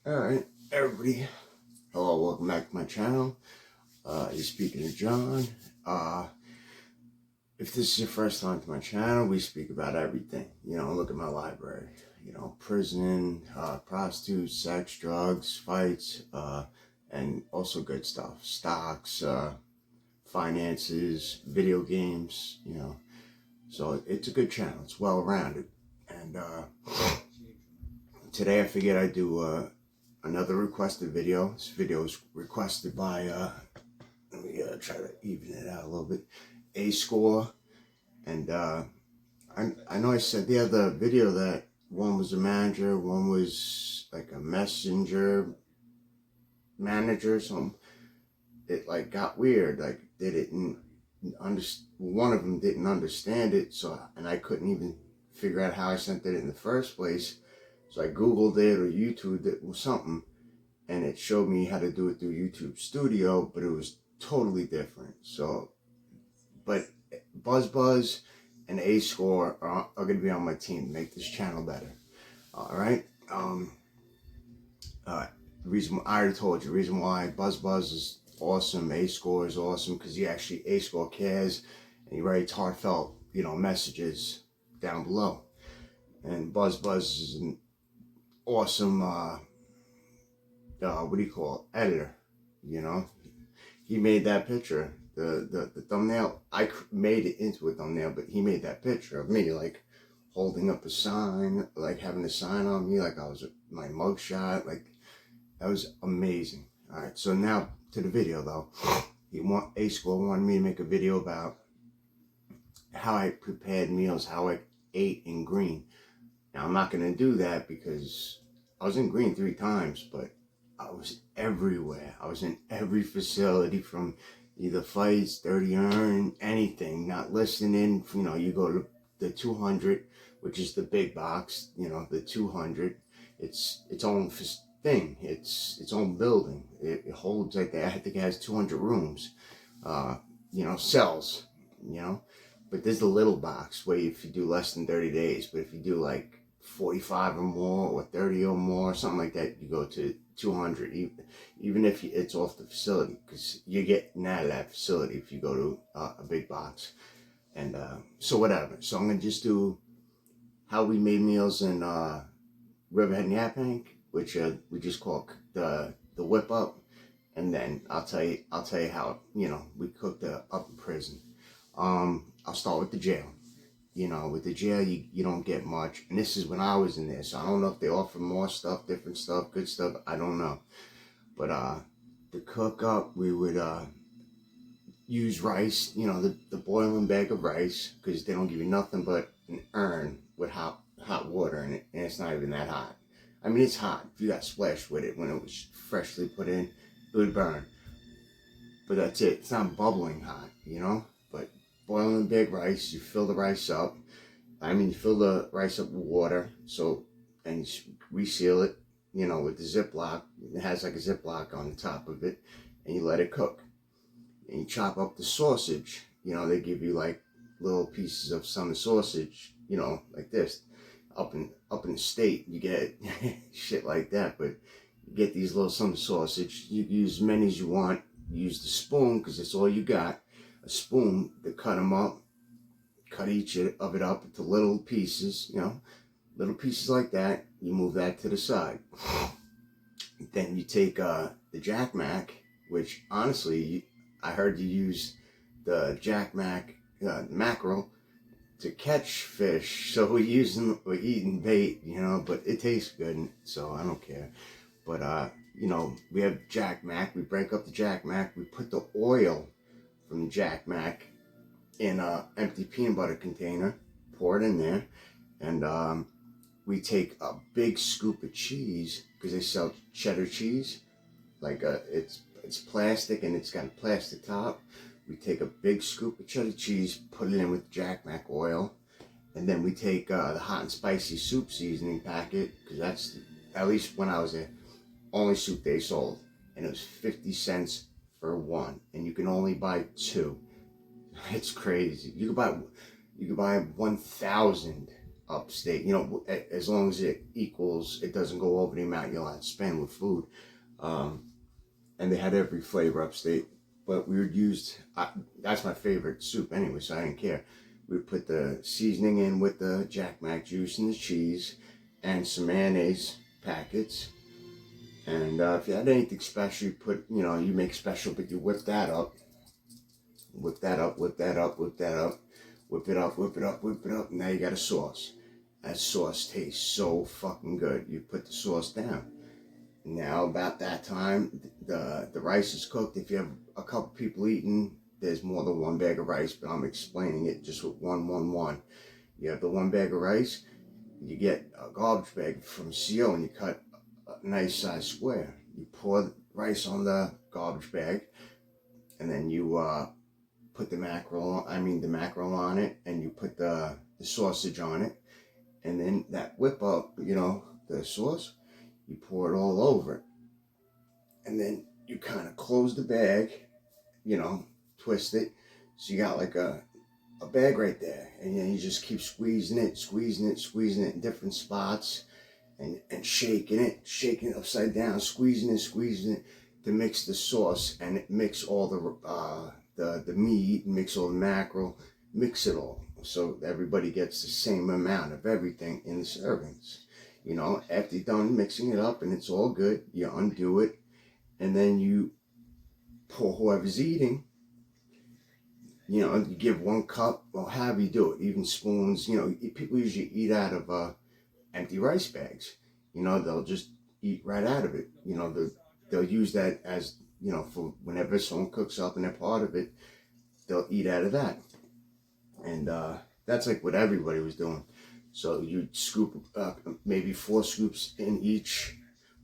Alright, everybody. Hello, welcome back to my channel. You're speaking to John. If this is your first time to my channel, we speak about everything. You know, look at my library. You know, prison, prostitutes, sex, drugs, fights, and also good stuff. Stocks, finances, video games, you know. So it's a good channel. It's well-rounded. And today I figured I'd do another requested video. This video was requested by, let me try to even it out a little bit, A-Score. And I know I said the other video that one was a manager, one was like a messenger manager or something. It like got weird, like they didn't understand, one of them didn't understand it, so, and I couldn't even figure out how I sent it in the first place. So I Googled it or YouTubed it or something, and it showed me how to do it through YouTube Studio, but it was totally different. So, but Buzz and A-Score are going to be on my team to make this channel better. All right. The reason I already told you, the reason why Buzz is awesome, A-Score is awesome, because he actually, A-Score cares, and he writes heartfelt, you know, messages down below. And Buzz is an awesome, what do you call it, editor, you know. He made that picture, the thumbnail. I made it into a thumbnail, but he made that picture of me, like, holding up a sign, like, having a sign on me, like I was my mugshot, like, that was amazing. All right, so now to the video, though. A-Score wanted me to make a video about how I prepared meals, how I ate in green. Now, I'm not going to do that because I was in green 3 times, but I was everywhere. I was in every facility, from either fights, dirty urn, anything, not listening. You know, you go to the 200, which is the big box, you know, the 200. It's its own thing. It's its own building. It holds, like, I think it has 200 rooms, you know, cells, you know. But there's the little box where if you do less than 30 days, but if you do like 45 or more, or 30 or more, something like that, you go to 200, even if it's off the facility, because you're getting out of that facility if you go to a big box. And so whatever. So I'm going to just do how we made meals in Riverhead and Yaphank, which we just call the whip up. And then I'll tell you how, you know, we cooked up in prison. I'll start with the jail. You know, with the jail, you don't get much. And this is when I was in there, so I don't know if they offer more stuff, different stuff, good stuff. I don't know. But to cook up, we would use rice, you know, the boiling bag of rice, because they don't give you nothing but an urn with hot water in it, and it's not even that hot. I mean, it's hot. If you got splashed with it when it was freshly put in, it would burn. But that's it. It's not bubbling hot, you know? But boiling big rice, you fill the rice up. I mean, you fill the rice up with water, so, and you reseal it, you know, with the Ziploc. It has like a Ziploc on the top of it, and you let it cook. And you chop up the sausage. You know, they give you like little pieces of summer sausage, you know, like this. Up in the state, you get shit like that, but you get these little summer sausage. You use as many as you want. You use the spoon, because that's all you got. A spoon to cut them up, cut each of it up into little pieces, you know, little pieces like that. You move that to the side. Then you take the Jack Mac, which honestly, I heard you use the Jack Mac mackerel to catch fish. So we're eating bait, you know, but it tastes good, so I don't care. But you know, we have Jack Mac. We break up the Jack Mac. We put the oil from the Jack Mac in an empty peanut butter container, pour it in there, and we take a big scoop of cheese, because they sell cheddar cheese, like it's plastic and it's got a plastic top. We take a big scoop of cheddar cheese, put it in with Jack Mac oil, and then we take the hot and spicy soup seasoning packet, because that's, at least when I was there, only soup they sold, and it was 50 cents for one, and you can only buy 2. It's crazy. You could buy 1,000 upstate, you know, as long as it equals, it doesn't go over the amount you're allowed to spend with food. And they had every flavor upstate, but we would use, that's my favorite soup anyway, so I didn't care. We would put the seasoning in with the Jack Mac juice and the cheese and some mayonnaise packets. And if you had anything special, you put, you know, you make special, but you whip that up. Whip that up, whip that up, whip that up. Whip it up, whip it up, whip it up. Now you got a sauce. That sauce tastes so fucking good. You put the sauce down. Now about that time, the rice is cooked. If you have a couple people eating, there's more than one bag of rice, but I'm explaining it just with one. You have the one bag of rice, you get a garbage bag from CO and you cut a nice size square. You pour the rice on the garbage bag, and then you put the mackerel on it, and you put the sausage on it, and then that whip up, you know, the sauce, you pour it all over it. And then you kind of close the bag, you know, twist it. So you got like a bag right there. And then you just keep squeezing it in different spots and shaking it upside down, squeezing it to mix the sauce, and it mix all the meat, mix all the mackerel, mix it all. So everybody gets the same amount of everything in the servings. You know, after you're done mixing it up and it's all good, you undo it, and then you pour whoever's eating, you know, you give 1 cup, or however you do it, even spoons. You know, people usually eat out of empty rice bags. You know, they'll just eat right out of it. You know, they'll use that as, you know, for whenever someone cooks up and they're part of it, they'll eat out of that. And that's like what everybody was doing. So you scoop maybe 4 scoops in each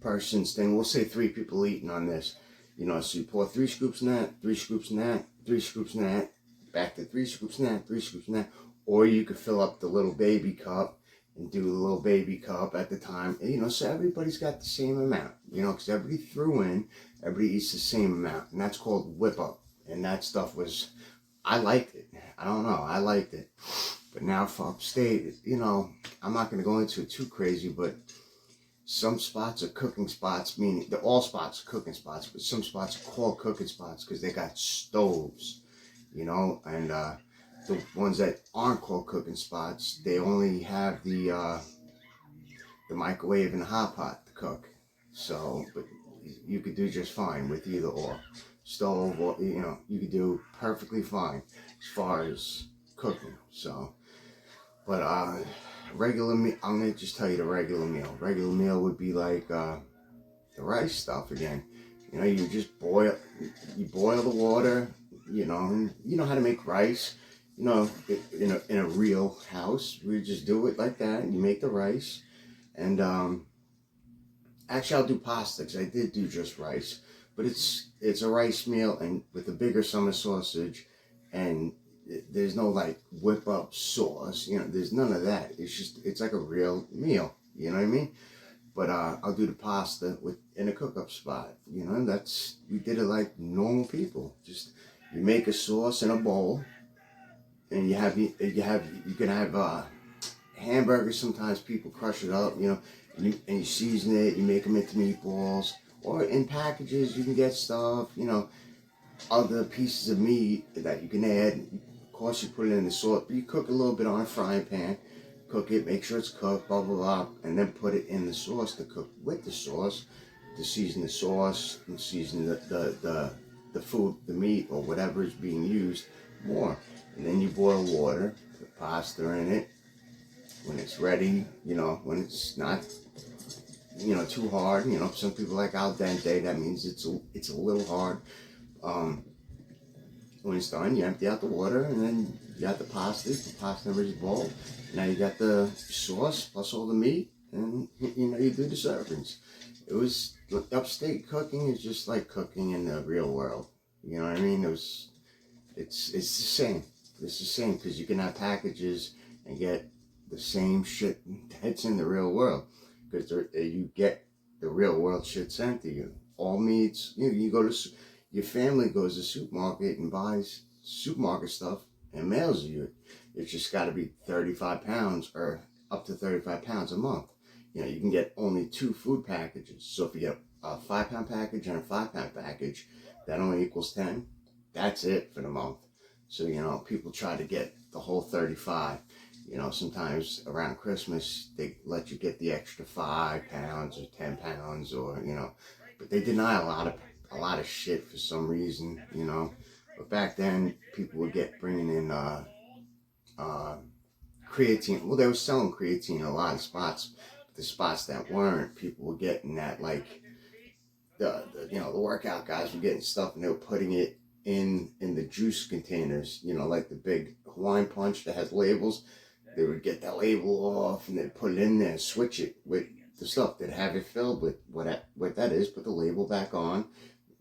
person's thing. We'll say 3 people eating on this. You know, so you pour 3 scoops in that, 3 scoops in that, 3 scoops in that, back to 3 scoops in that, 3 scoops in that. Or you could fill up the little baby cup and do the little baby cup at the time. And, you know, so everybody's got the same amount. You know, because everybody eats the same amount. And that's called whip up. And that stuff was, I liked it. I don't know, I liked it. But now for upstate, you know, I'm not going to go into it too crazy, but some spots are cooking spots, meaning all spots are cooking spots, but some spots are called cooking spots because they got stoves, you know, and the ones that aren't called cooking spots, they only have the microwave and the hot pot to cook. So, but you could do just fine with either or. Stove, or, you know, you could do perfectly fine as far as cooking. So, but regular meal, I'm gonna just tell you the regular meal. Regular meal would be like the rice stuff again. You know, you just boil the water. You know how to make rice. You know, in a real house, we just do it like that. You make the rice, and actually I'll do pasta because I did do just rice. But it's a rice meal, and with a bigger summer sausage, and there's no like whip up sauce, you know, there's none of that. It's like a real meal, you know what I mean? But I'll do the pasta in a cook-up spot, you know. We did it like normal people. Just you make a sauce in a bowl, and you can have hamburgers. Sometimes people crush it up, you know, and you season it. You make them into meatballs. Or in packages, you can get stuff, you know, other pieces of meat that you can add. Of course, you put it in the sauce, but you cook a little bit on a frying pan. Cook it, make sure it's cooked, blah, blah, blah, and then put it in the sauce to cook with the sauce, to season the sauce, and season the food, the meat, or whatever is being used more. And then you boil water, put pasta in it. When it's ready, you know, when it's not, you know, too hard. You know, some people like al dente. That means it's a little hard. When it's done, you empty out the water, and then you got the pasta in a bowl. Now you got the sauce plus all the meat, and you know, you do the servings. It was upstate cooking is just like cooking in the real world. You know what I mean? It's the same. It's the same because you can have packages and get the same shit that's in the real world. Because you get the real world shit sent to you. All meats, you go to, your family goes to the supermarket and buys supermarket stuff and mails you it. It's just got to be 35 pounds or up to 35 pounds a month. You know, you can get only 2 food packages. So if you get a 5-pound package and a 5-pound package, that only equals 10. That's it for the month. So, you know, people try to get the whole 35. You know, sometimes around Christmas, they let you get the extra 5 pounds or 10 pounds or, you know, but they deny a lot of shit for some reason, you know. But back then, people would bringing in, creatine. Well, they were selling creatine in a lot of spots. But the spots that weren't, people were getting that, like, the you know, the workout guys were getting stuff and they were putting it in the juice containers, you know, like the big Hawaiian Punch that has labels. They would get that label off and they'd put it in there and switch it with the stuff. They'd have it filled with what that is, put the label back on,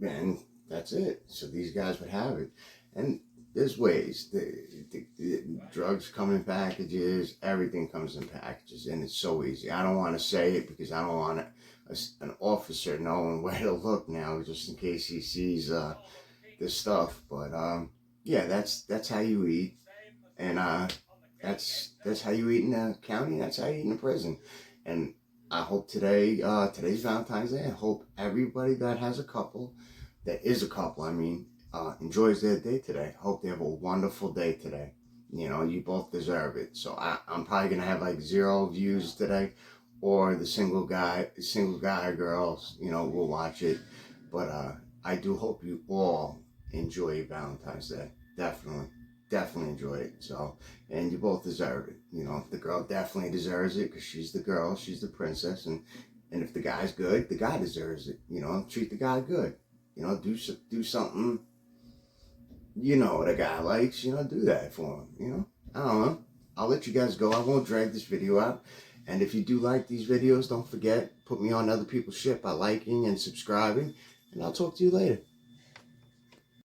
and that's it. So these guys would have it. And there's ways. The drugs come in packages, everything comes in packages, and it's so easy. I don't want to say it because I don't want an officer knowing where to look now, just in case he sees this stuff. But yeah, that's how you eat, and that's how you eat in the county. That's how you eat in the prison. And I hope today's Valentine's Day. I hope everybody that has a couple, I mean, enjoys their day today. Hope they have a wonderful day today. You know, you both deserve it. So I'm probably gonna have like 0 views today, or the single guy or girls, you know, will watch it. But I do hope you all enjoy Valentine's Day. Definitely enjoy it. So, and you both deserve it. You know, the girl definitely deserves it because she's the girl, she's the princess, and if the guy's good, the guy deserves it. You know, treat the guy good. You know, do something. You know what a guy likes. You know, do that for him. You know, I don't know. I'll let you guys go. I won't drag this video out. And if you do like these videos, don't forget, put me on other people's shit by liking and subscribing. And I'll talk to you later.